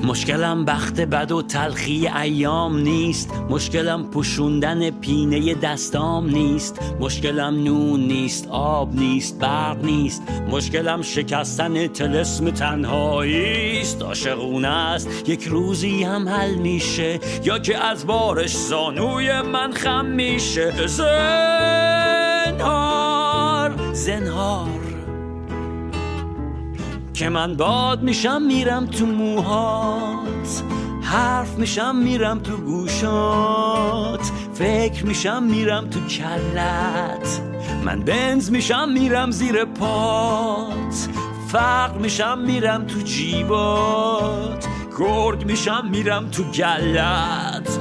مشکلم بخت بد و تلخی ایام نیست، مشکلم پوشوندن پینه دستام نیست، مشکلم نون نیست، آب نیست، برق نیست، مشکلم شکستن طلسم تنهایی است. عاشقونه است یک روزی هم حل میشه، یا که از بارش زانوی من خم میشه. زنهار که من باد میشم میرم تو موهات، حرف میشم میرم تو گوشات، فکر میشم میرم تو کلت، من بنز میشم میرم زیر پات، فقر میشم میرم تو جیبات، گرگ میشم میرم تو گلت.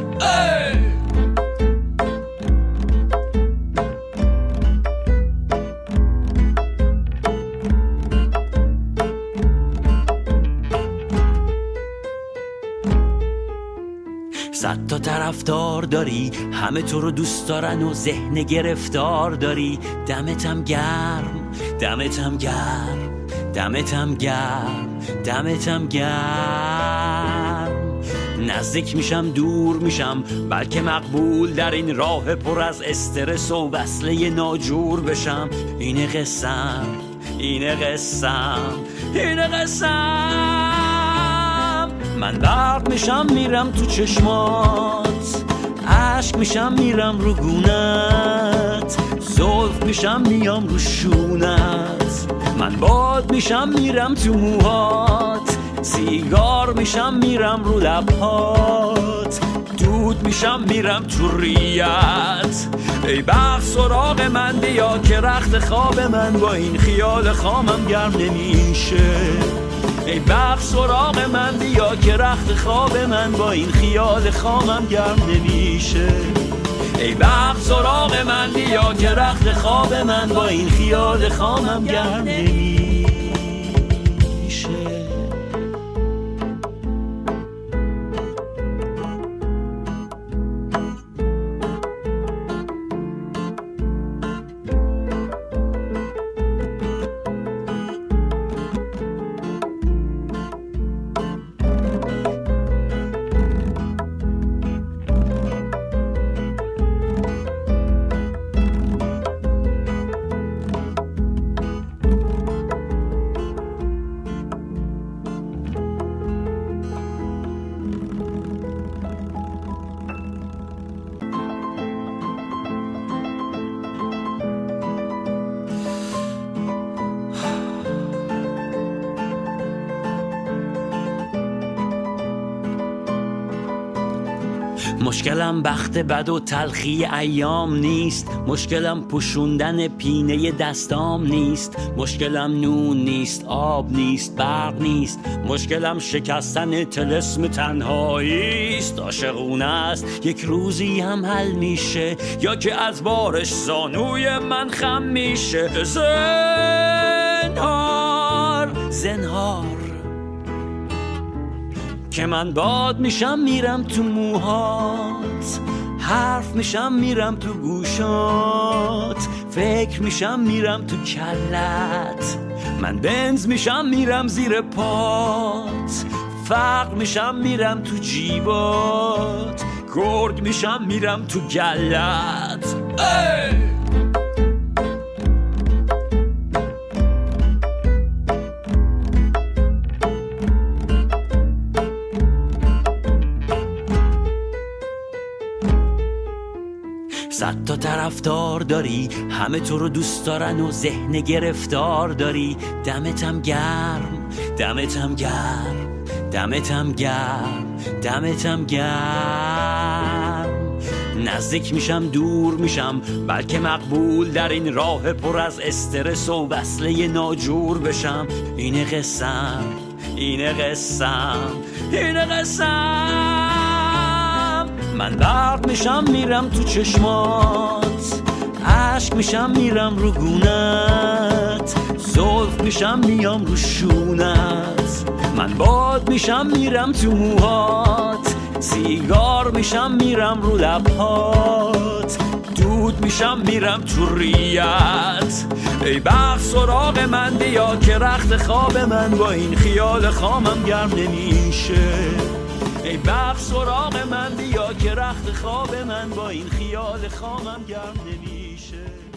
صد تا طرفدار داری، همه تو رو دوست دارن و ذهن گرفتار داری. دمتم گرم، دمتم گرم، دمتم گرم، دمتم گرم. نزدیک میشم دور میشم، بلکه مقبول در این راه پر از استرس و وصله ناجور بشم. اینه قسم، اینه قسم، اینه قسم. من برق میشم میرم تو چشمات، عشق میشم میرم رو گونت، زلف میشم میام رو شونت، من باد میشم میرم تو موهات، سیگار میشم میرم رو لبهات، دود میشم میرم تو ریت. ای بخت سراغ من بیا که رخت خواب من با این خیال خامم گرم نمیشه. ای بخت سراغ من بیا که رخت خواب من با این خیال خامم گرم نمیشه. ای بخت سراغ من بیا که رخت خواب من با این خیال خامم گرم نمیشه. مشکلم بخت بد و تلخی ایام نیست، مشکلم پوشوندن پینه دستام نیست، مشکلم نون نیست، آب نیست، برق نیست، مشکلم شکستن طلسم تنهایی است. عاشقونه است یک روزی هم حل میشه، یا که از بارش زانوی من خم میشه. زنهار، زنهار که من باد میشم میرم تو موهات، حرف میشم میرم تو گوشات، فکر میشم میرم تو کلت، من بنز میشم میرم زیر پات، فقر میشم میرم تو جیبات، گرگ میشم میرم تو گلت. صد تا طرفدار داری، همه تو رو دوست دارن و ذهن گرفتار داری. دمتم گرم، دمتم گرم، دمتم گرم، دمتم گرم. نزدیک میشم دور میشم، بلکه مقبول در این راه پر از استرس و وصله ناجور بشم. اینه قسم، اینه قسم، اینه قسم. من برق میشم میرم تو چشمات، عشق میشم میرم رو گونت، زلف میشم میام رو شونت، من باد میشم میرم تو موهات، سیگار میشم میرم رو لبهات، دود میشم میرم تو ریت. ای بخت سراغ من بیا که رخت خواب من با این خیال خامم گرم نمیشه. ای بخت سراغ من بیا که رخت خواب من با این خیال خامم گرم نمیشه.